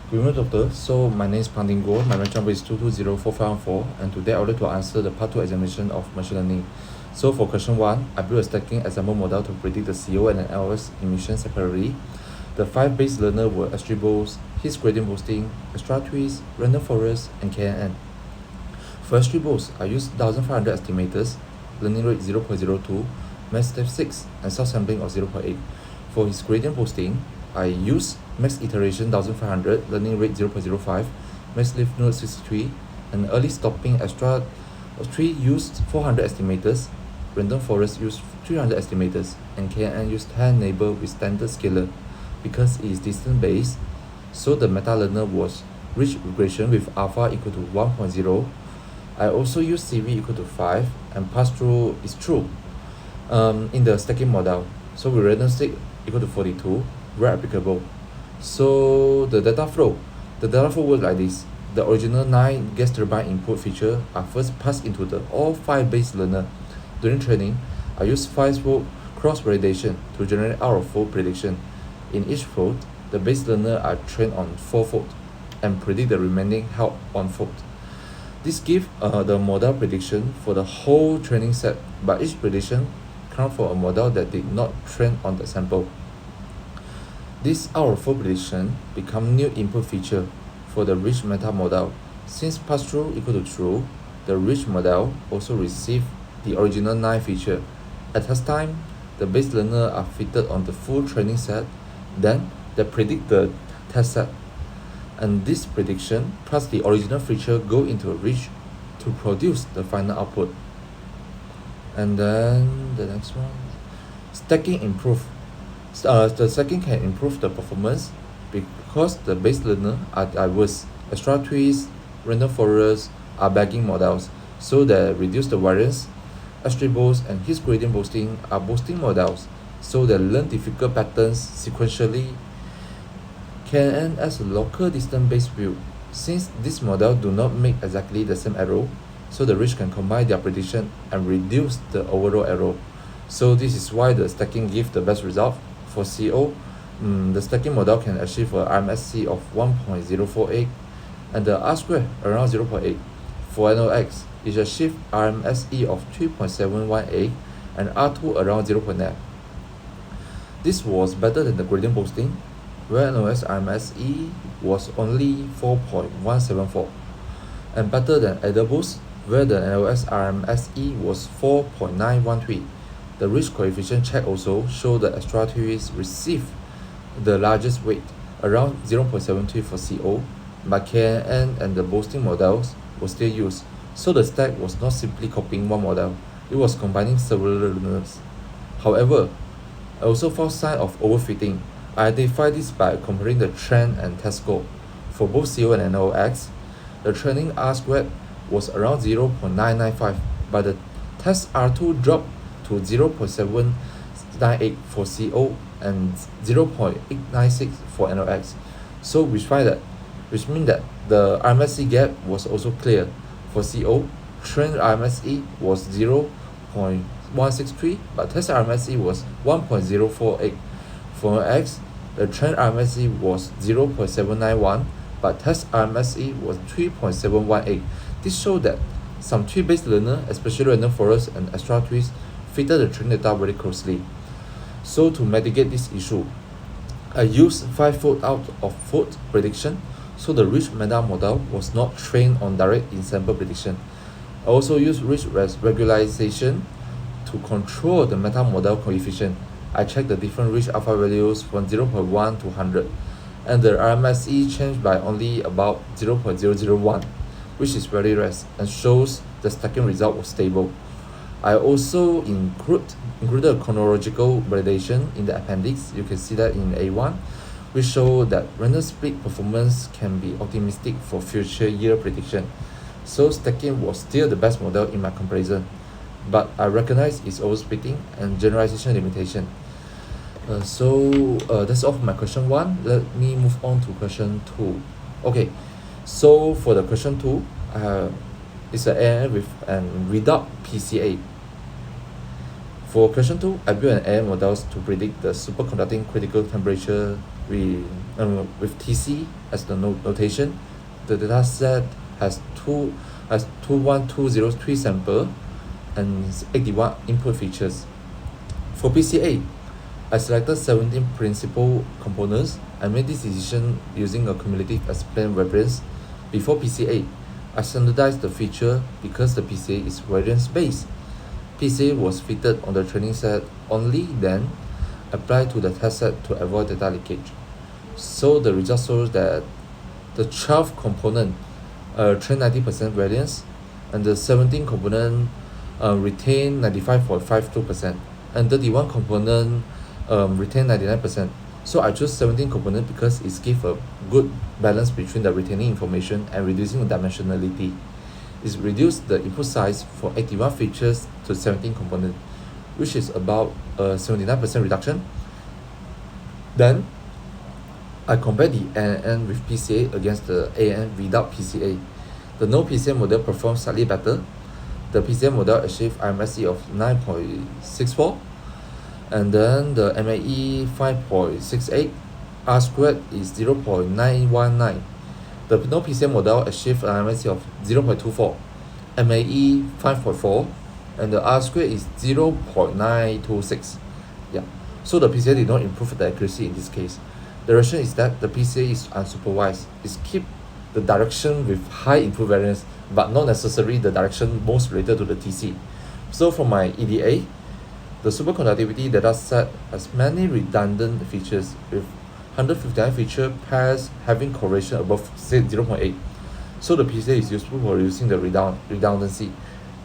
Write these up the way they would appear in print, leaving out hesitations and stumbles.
Good morning, doctor. So my name is Panding Goh. My rank number is 2204514, and today I would like to answer the part 2 examination of machine learning. So for question 1, I built a stacking example model to predict the CO and LS emission separately. The 5 base learners were S3 his gradient boosting, extra twist, random forest, and KNN. For S3 I used 1500 estimators, learning rate 0.02, max step 6, and self-sampling of 0.8. For his gradient boosting, I used max iteration 1500, learning rate 0.05, max leaf node 63, and early stopping extra 3 used 400 estimators, random forest used 300 estimators, and KNN used 10 neighbor with standard scalar because it is distance based. So the meta learner was ridge regression with alpha equal to 1.0. I also use CV equal to 5 and pass-through is true in the stacking model. So we random stick equal to 42 where applicable. So the data flow works like this. The original 9 gas turbine input feature are first passed into the all 5 base learner. During training, I use 5-fold cross validation to generate out-of-fold prediction. In each fold, the base learner are trained on 4-fold and predict the remaining held on fold. This gives the model prediction for the whole training set, but each prediction comes for a model that did not train on the sample. This out-of-fold prediction become new input feature for the rich meta model. Since pass-through equal to true, the rich model also receive the original 9 feature. At test time, the base learner are fitted on the full training set, then they predict the test set. And this prediction plus the original feature go into a rich to produce the final output. And then the next one, stacking improve. The stacking can improve the performance because the base learner are diverse. Extra twist, random forest are bagging models, so they reduce the variance. S3 and his gradient boosting are boosting models, so they learn difficult patterns sequentially. KNN as a local distance-based view. Since this model do not make exactly the same error, so the rich can combine their prediction and reduce the overall error. So this is why the stacking gives the best result. For CO, the stacking model can achieve a RMSE of 1.048 and the R-square around 0.8. For NOx, it achieved RMSE of 3.718 and R2 around 0.9. This was better than the gradient boosting, where NOS RMSE was only 4.174, and better than AdaBoost, where the NOS RMSE was 4.913. The rich coefficient check also showed the extra twist received the largest weight, around 0.73 for CO, but KNN and the boosting models were still used, so the stack was not simply copying one model, it was combining several learners. However, I also found signs of overfitting. I identified this by comparing the trend and test score. For both CO and NOx, the training R-squared was around 0.995, but the test R2 dropped to 0.798 for CO and 0.896 for NOx. So which means that the RMSE gap was also clear. For CO, trend RMSE was 0.163, but test RMSE was 1.048. For NOx, the trend RMSE was 0.791, but test RMSE was 3.718. This shows that some tree-based learner, especially random forest and extra trees, fitted the training data very closely. So to mitigate this issue, I used 5-fold out-of-fold prediction, so the rich meta model was not trained on direct in-sample prediction. I also used rich regularization to control the meta model coefficient. I checked the different rich alpha values from 0.1 to 100, and the RMSE changed by only about 0.001, which is very rare and shows the stacking result was stable. I also included a chronological validation in the appendix. You can see that in A1, which show that random split performance can be optimistic for future year prediction. So stacking was still the best model in my comparison, but I recognize its oversplitting and generalization limitation. That's all for my question 1. Let me move on to question 2. Okay, so for the question 2, it's an AI with an without PCA. For question 2, I built an AI models to predict the superconducting critical temperature with TC as the notation, the dataset has 21203 sample and 81 input features. For PCA, I selected 17 principal components. I made this decision using a cumulative explained variance. Before PCA, I standardized the feature because the PCA is variance based. PCA was fitted on the training set only, then applied to the test set to avoid data leakage. So the result shows that the 12 component train 90% variance, and the 17 component retain 95.52%, and 31 component retain 99%. So I chose 17 component because it gives a good balance between the retaining information and reducing the dimensionality. It reduced the input size for 81 features to 17 component, which is about a 79% reduction. Then I compare the NNN with PCA against the ANN without PCA. The no PCA model performs slightly better. The PCA model achieved IMSE of 9.64, and then the MAE 5.68, R squared is 0.919. The no PCA model achieved an IMSE of 0.24, MAE 5.4, and the R squared is 0.926. Yeah, so the PCA did not improve the accuracy in this case. The reason is that the PCA is unsupervised. It keeps the direction with high input variance, but not necessarily the direction most related to the TC. So for my EDA, the superconductivity dataset has many redundant features with 159 feature pairs having correlation above say 0.8. So the PCA is useful for reducing the redundancy,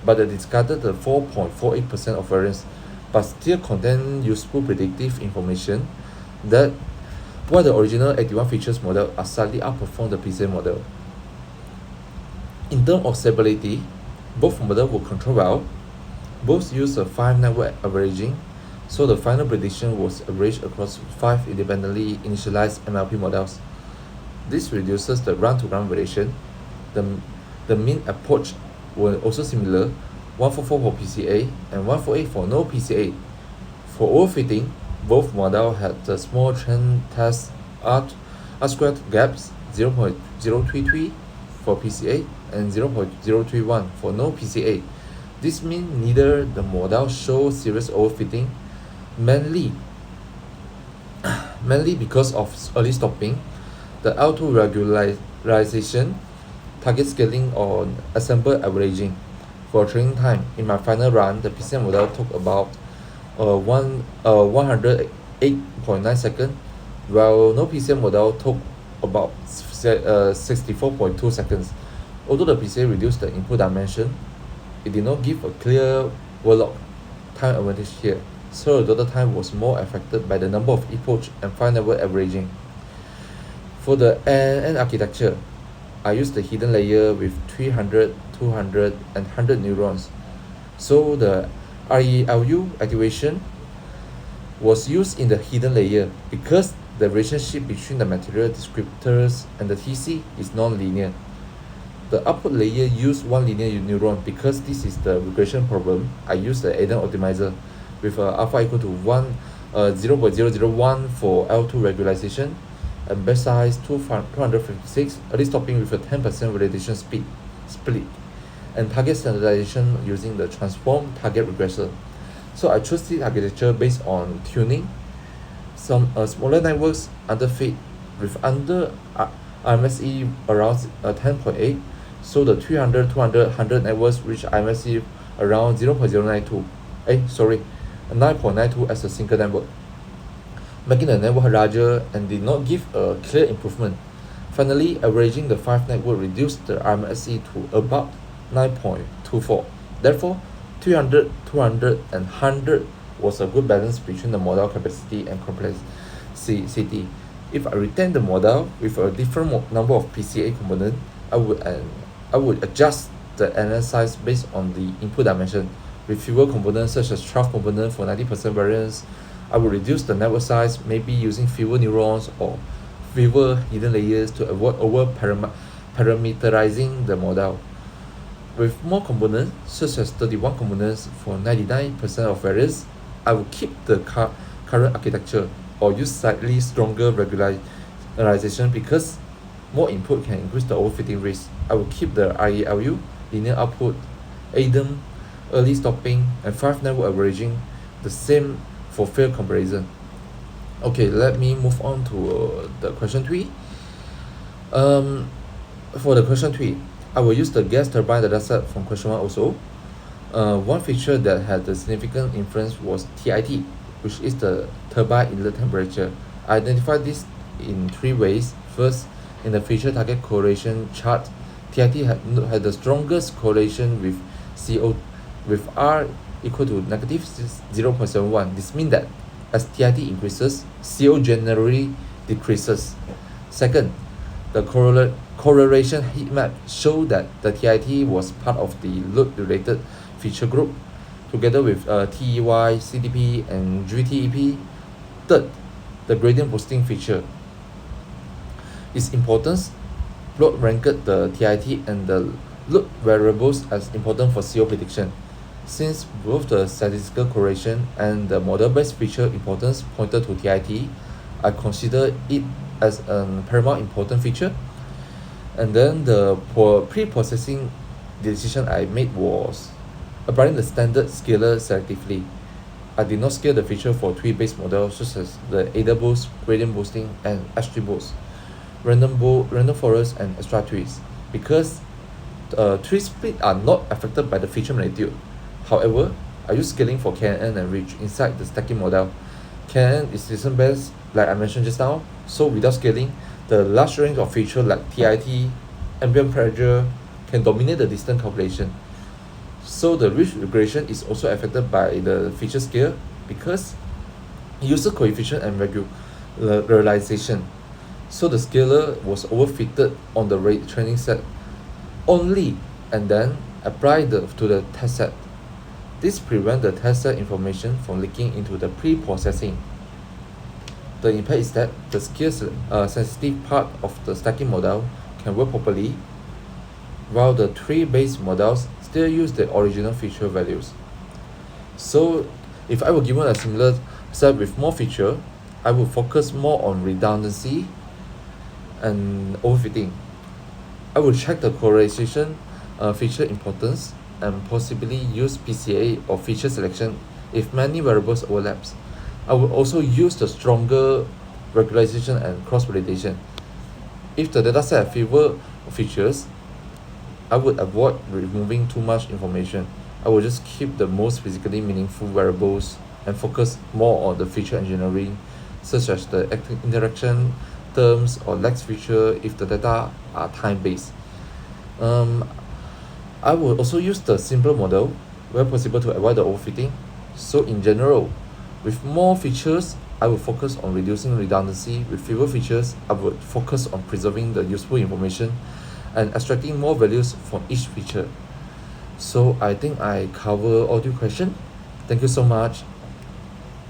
but it discarded the 4.48% of variance, but still contain useful predictive information that while the original 81 features model are slightly outperform the PCA model. In terms of stability, both models were controlled well. Both use a 5 network averaging, so the final prediction was averaged across 5 independently initialized MLP models. This reduces the run-to-run variation. The mean approach were also similar, 144 for PCA and 148 for no PCA. For overfitting, both models had the small trend test R squared gaps 0.033 for PCA and 0.031 for no PCA. This means neither the model shows serious overfitting, mainly because of early stopping, the L2 regularization, target scaling on assemble averaging. For training time, in my final run, the PCA model took about 108.9 seconds, while no PCA model took about 64.2 seconds. Although the PCA reduced the input dimension, it did not give a clear warlock time advantage here, so the total time was more affected by the number of epoch and 5 network averaging. For the NN architecture, I used the hidden layer with 300, 200, and 100 neurons. So the ReLU activation was used in the hidden layer because the relationship between the material descriptors and the TC is non-linear. The output layer used one linear neuron. Because this is the regression problem, I used the Eden optimizer with alpha equal to 0.001 for L2 regularization and best size 256, early stopping with a 10% validation speed split, and target standardization using the transform target regressor. So I chose this architecture based on tuning some smaller networks underfit with under IMSE around 10.8. So the 300, 200, 100 networks reach IMSE around 0.092. 9.92 as a single network, making the network larger and did not give a clear improvement. Finally, averaging the 5 network reduced the IMSE to about 9.24. Therefore, 300, 200, and 100 was a good balance between the model capacity and complexity. If I retain the model with a different number of PCA components, I would adjust the NN size based on the input dimension. With fewer components such as 12 components for 90% variance, I will reduce the network size, maybe using fewer neurons or fewer hidden layers to avoid parameterizing the model. With more components, such as 31 components for 99% of variance, I will keep the current architecture or use slightly stronger regularization because more input can increase the overfitting risk. I will keep the RELU, linear output, ADEM, early stopping, and 5 network averaging the same for fair comparison. Okay, let me move on to the question 3. For the question 3, I will use the gas turbine dataset from question 1 also. One feature that had a significant influence was TIT, which is the turbine inlet temperature. I identified this in 3 ways. First, in the feature target correlation chart, TIT had the strongest correlation with CO, with R equal to negative 0.71. This means that as TIT increases, CO generally decreases. Second, the correlation heat map showed that the TIT was part of the load-related feature group, together with TEY, CDP, and GTEP. Third, the gradient boosting feature. Its importance, plot ranked the TIT and the load variables as important for CO prediction. Since both the statistical correlation and the model-based feature importance pointed to TIT, I consider it as a paramount important feature. And then the pre-processing decision I made was applying the standard scaler selectively. I did not scale the feature for tree-based models such as the AdaBoost, gradient boosting, and XGBoost, random forest, and extra trees, because tree split are not affected by the feature magnitude. However, I use scaling for KNN and Ridge inside the stacking model. KNN is listen best, like I mentioned just now, so without scaling, the large range of features like TIT, ambient pressure can dominate the distance calculation. So the ridge regression is also affected by the feature scale because user coefficient and regularization. So the scaler was overfitted on the training set only and then applied to the test set. This prevents the test set information from leaking into the pre-processing. The impact is that the scale sensitive part of the stacking model can work properly, while the tree-based models still use the original feature values. So if I were given a similar set with more feature, I would focus more on redundancy and overfitting. I will check the correlation, feature importance, and possibly use PCA or feature selection if many variables overlaps. I will also use the stronger regularization and cross-validation. If the dataset have fewer features, I would avoid removing too much information. I will just keep the most physically meaningful variables and focus more on the feature engineering, such as the interaction terms or lax feature if the data are time-based. I will also use the simpler model where possible to avoid the overfitting. So in general, with more features, I will focus on reducing redundancy. With fewer features, I would focus on preserving the useful information and extracting more values from each feature. So I think I cover all your questions. Thank you so much.